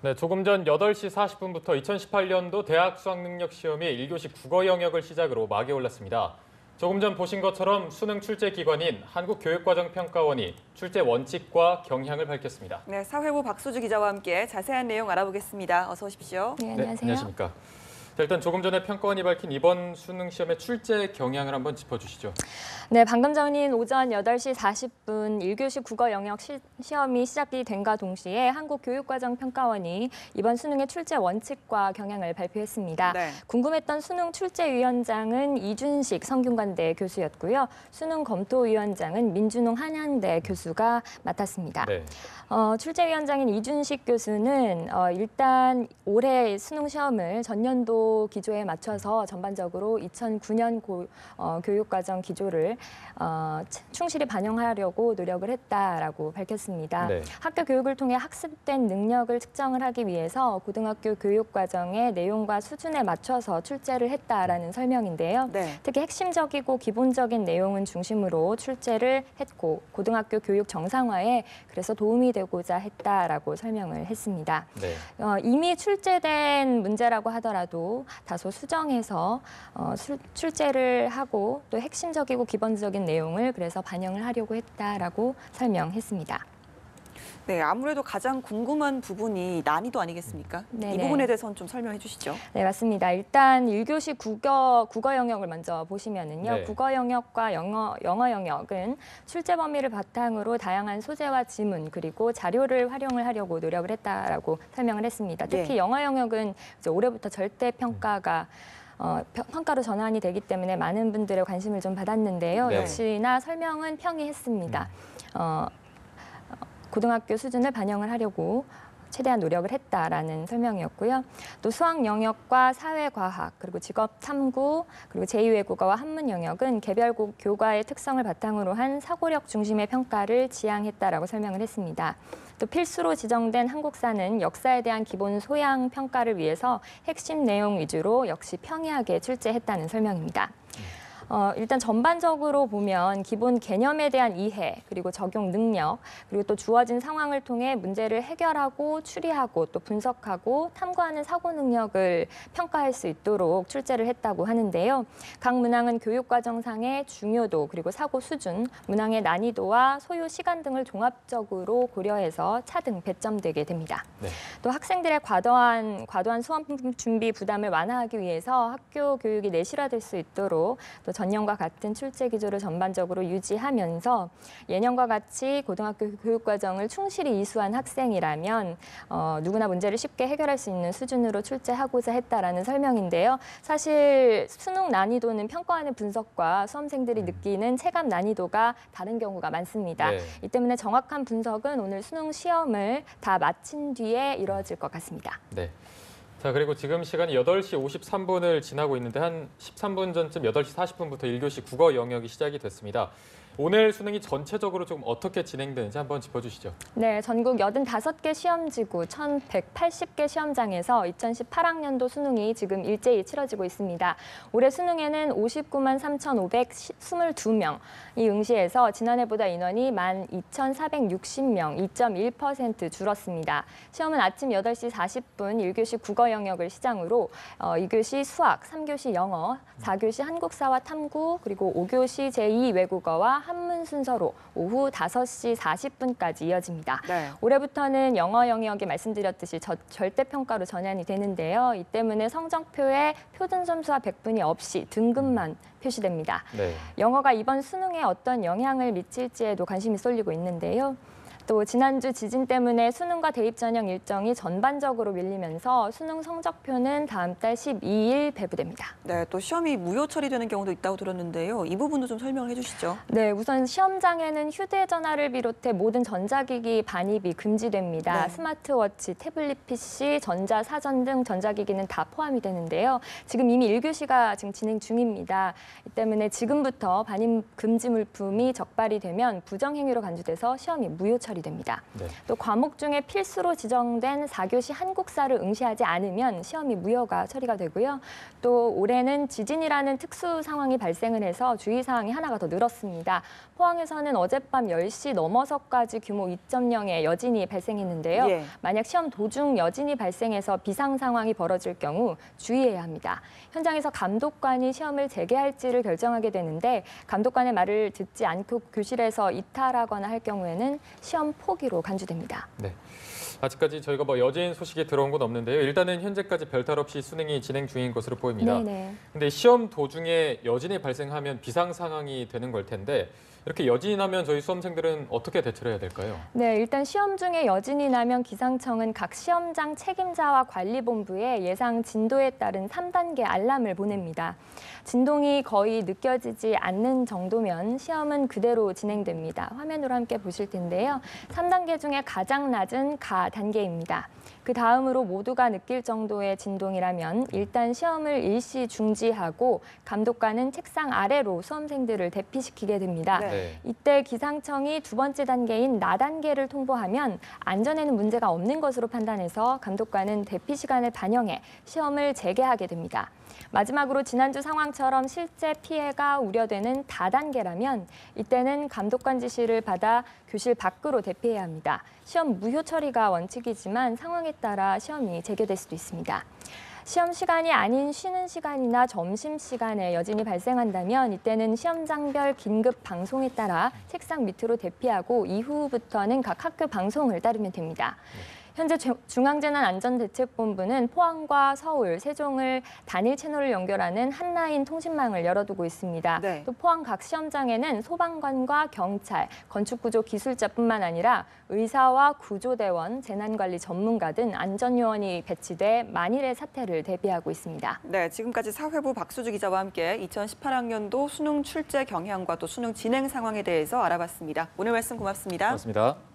네, 조금 전 8시 40분부터 2018년도 대학 수학능력 시험이 1교시 국어 영역을 시작으로 막이 올랐습니다. 조금 전 보신 것처럼 수능 출제 기관인 한국교육과정평가원이 출제 원칙과 경향을 밝혔습니다. 네, 사회부 박소주 기자와 함께 자세한 내용 알아보겠습니다. 어서 오십시오. 네, 안녕하세요. 네, 안녕하십니까. 자, 일단 조금 전에 평가원이 밝힌 이번 수능 시험의 출제 경향을 한번 짚어주시죠. 네, 방금 전인 오전 8시 40분 1교시 국어 영역 시험이 시작이 된과 동시에 한국교육과정평가원이 이번 수능의 출제 원칙과 경향을 발표했습니다. 네. 궁금했던 수능 출제위원장은 이준식 성균관대 교수였고요. 수능 검토위원장은 민준홍 한양대 교수가 맡았습니다. 네. 출제위원장인 이준식 교수는 일단 올해 수능 시험을 전년도 기조에 맞춰서 전반적으로 2009년 교육과정 기조를 충실히 반영하려고 노력을 했다라고 밝혔습니다. 네. 학교 교육을 통해 학습된 능력을 측정을 하기 위해서 고등학교 교육과정의 내용과 수준에 맞춰서 출제를 했다라는 설명인데요. 네. 특히 핵심적이고 기본적인 내용은 중심으로 출제를 했고 고등학교 교육 정상화에 그래서 도움이 되고자 했다라고 설명을 했습니다. 네. 이미 출제된 문제라고 하더라도 다소 수정해서 출제를 하고 또 핵심적이고 기본적인 내용을 그래서 반영을 하려고 했다라고 설명했습니다. 네, 아무래도 가장 궁금한 부분이 난이도 아니겠습니까? 네네. 이 부분에 대해서는 좀 설명해 주시죠. 네, 맞습니다. 일단 1교시 국어 영역을 먼저 보시면은요. 네. 국어 영역과 영어 영역은 출제 범위를 바탕으로 다양한 소재와 지문 그리고 자료를 활용을 하려고 노력을 했다라고 설명을 했습니다. 특히 네. 영어 영역은 이제 올해부터 절대 평가가 평가로 전환이 되기 때문에 많은 분들의 관심을 좀 받았는데요. 네. 역시나 설명은 평이했습니다. 고등학교 수준을 반영을 하려고 최대한 노력을 했다라는 설명이었고요. 또 수학 영역과 사회과학 그리고 직업 탐구 그리고 제2외국어와 한문 영역은 개별 교과의 특성을 바탕으로 한 사고력 중심의 평가를 지향했다라고 설명을 했습니다. 또 필수로 지정된 한국사는 역사에 대한 기본 소양 평가를 위해서 핵심 내용 위주로 역시 평이하게 출제했다는 설명입니다. 일단 전반적으로 보면 기본 개념에 대한 이해, 그리고 적용 능력, 그리고 또 주어진 상황을 통해 문제를 해결하고 추리하고 또 분석하고 탐구하는 사고 능력을 평가할 수 있도록 출제를 했다고 하는데요. 각 문항은 교육과정상의 중요도, 그리고 사고 수준, 문항의 난이도와 소요 시간 등을 종합적으로 고려해서 차등 배점되게 됩니다. 네. 또 학생들의 과도한 수험 준비 부담을 완화하기 위해서 학교 교육이 내실화될 수 있도록 또 전년과 같은 출제 기조를 전반적으로 유지하면서 예년과 같이 고등학교 교육과정을 충실히 이수한 학생이라면 누구나 문제를 쉽게 해결할 수 있는 수준으로 출제하고자 했다라는 설명인데요. 사실 수능 난이도는 평가원의 분석과 수험생들이 느끼는 체감 난이도가 다른 경우가 많습니다. 네. 이 때문에 정확한 분석은 오늘 수능 시험을 다 마친 뒤에 이루어질 것 같습니다. 네. 자, 그리고 지금 시간이 8시 53분을 지나고 있는데 한 13분 전쯤 8시 40분부터 1교시 국어 영역이 시작이 됐습니다. 오늘 수능이 전체적으로 좀 어떻게 진행되는지 한번 짚어주시죠. 네, 전국 85개 시험지구 1,180개 시험장에서 2018학년도 수능이 지금 일제히 치러지고 있습니다. 올해 수능에는 59만 3,522명이 응시해서 지난해보다 인원이 12,460명, 2.1% 줄었습니다. 시험은 아침 8시 40분 1교시 국어 영역을 시작으로 2교시 수학, 3교시 영어, 4교시 한국사와 탐구, 그리고 5교시 제2외국어와 한문 순서로 오후 5시 40분까지 이어집니다. 네. 올해부터는 영어 영역이 말씀드렸듯이 절대평가로 전환이 되는데요. 이 때문에 성적표에 표준 점수와 백분위 없이 등급만 표시됩니다. 네. 영어가 이번 수능에 어떤 영향을 미칠지에도 관심이 쏠리고 있는데요. 또 지난주 지진 때문에 수능과 대입 전형 일정이 전반적으로 밀리면서 수능 성적표는 다음 달 12일 배부됩니다. 네, 또 시험이 무효 처리되는 경우도 있다고 들었는데요. 이 부분도 좀 설명을 해주시죠. 네, 우선 시험장에는 휴대전화를 비롯해 모든 전자기기 반입이 금지됩니다. 네. 스마트워치, 태블릿 PC, 전자사전 등 전자기기는 다 포함이 되는데요. 지금 이미 1교시가 지금 진행 중입니다. 이 때문에 지금부터 반입 금지 물품이 적발이 되면 부정행위로 간주돼서 시험이 무효 처리 처리됩니다. 네. 또 과목 중에 필수로 지정된 4교시 한국사를 응시하지 않으면 시험이 무효가 처리가 되고요. 또 올해는 지진이라는 특수 상황이 발생을 해서 주의사항이 하나가 더 늘었습니다. 포항에서는 어젯밤 10시 넘어서까지 규모 2.0의 여진이 발생했는데요. 예. 만약 시험 도중 여진이 발생해서 비상 상황이 벌어질 경우 주의해야 합니다. 현장에서 감독관이 시험을 재개할지를 결정하게 되는데 감독관의 말을 듣지 않고 교실에서 이탈하거나 할 경우에는 시험 포기로 간주됩니다. 네. 아직까지 저희가 여진 소식이 들어온 건 없는데요. 일단은 현재까지 별탈 없이 수능이 진행 중인 것으로 보입니다. 네네. 근데 시험 도중에 여진이 발생하면 비상 상황이 되는 걸 텐데 이렇게 여진이 나면 저희 수험생들은 어떻게 대처를 해야 될까요? 네, 일단 시험 중에 여진이 나면 기상청은 각 시험장 책임자와 관리본부에 예상 진도에 따른 3단계 알람을 보냅니다. 진동이 거의 느껴지지 않는 정도면 시험은 그대로 진행됩니다. 화면으로 함께 보실 텐데요. 3단계 중에 가장 낮은 가 단계입니다. 그 다음으로 모두가 느낄 정도의 진동이라면 일단 시험을 일시 중지하고 감독관은 책상 아래로 수험생들을 대피시키게 됩니다. 네. 이때 기상청이 두 번째 단계인 나단계를 통보하면 안전에는 문제가 없는 것으로 판단해서 감독관은 대피 시간을 반영해 시험을 재개하게 됩니다. 마지막으로 지난주 상황처럼 실제 피해가 우려되는 다단계라면 이때는 감독관 지시를 받아 교실 밖으로 대피해야 합니다. 시험 무효 처리가 원칙이지만 상황에 따라 시험이 재개될 수도 있습니다. 시험 시간이 아닌 쉬는 시간이나 점심시간에 여진이 발생한다면 이때는 시험장별 긴급 방송에 따라 책상 밑으로 대피하고 이후부터는 각 학교 방송을 따르면 됩니다. 현재 중앙재난안전대책본부는 포항과 서울, 세종을 단일 채널을 연결하는 한라인 통신망을 열어두고 있습니다. 네. 또 포항 각 시험장에는 소방관과 경찰, 건축구조 기술자뿐만 아니라 의사와 구조대원, 재난관리 전문가 등 안전요원이 배치돼 만일의 사태를 대비하고 있습니다. 네, 지금까지 사회부 박수주 기자와 함께 2018학년도 수능 출제 경향과 또 수능 진행 상황에 대해서 알아봤습니다. 오늘 말씀 고맙습니다. 고맙습니다.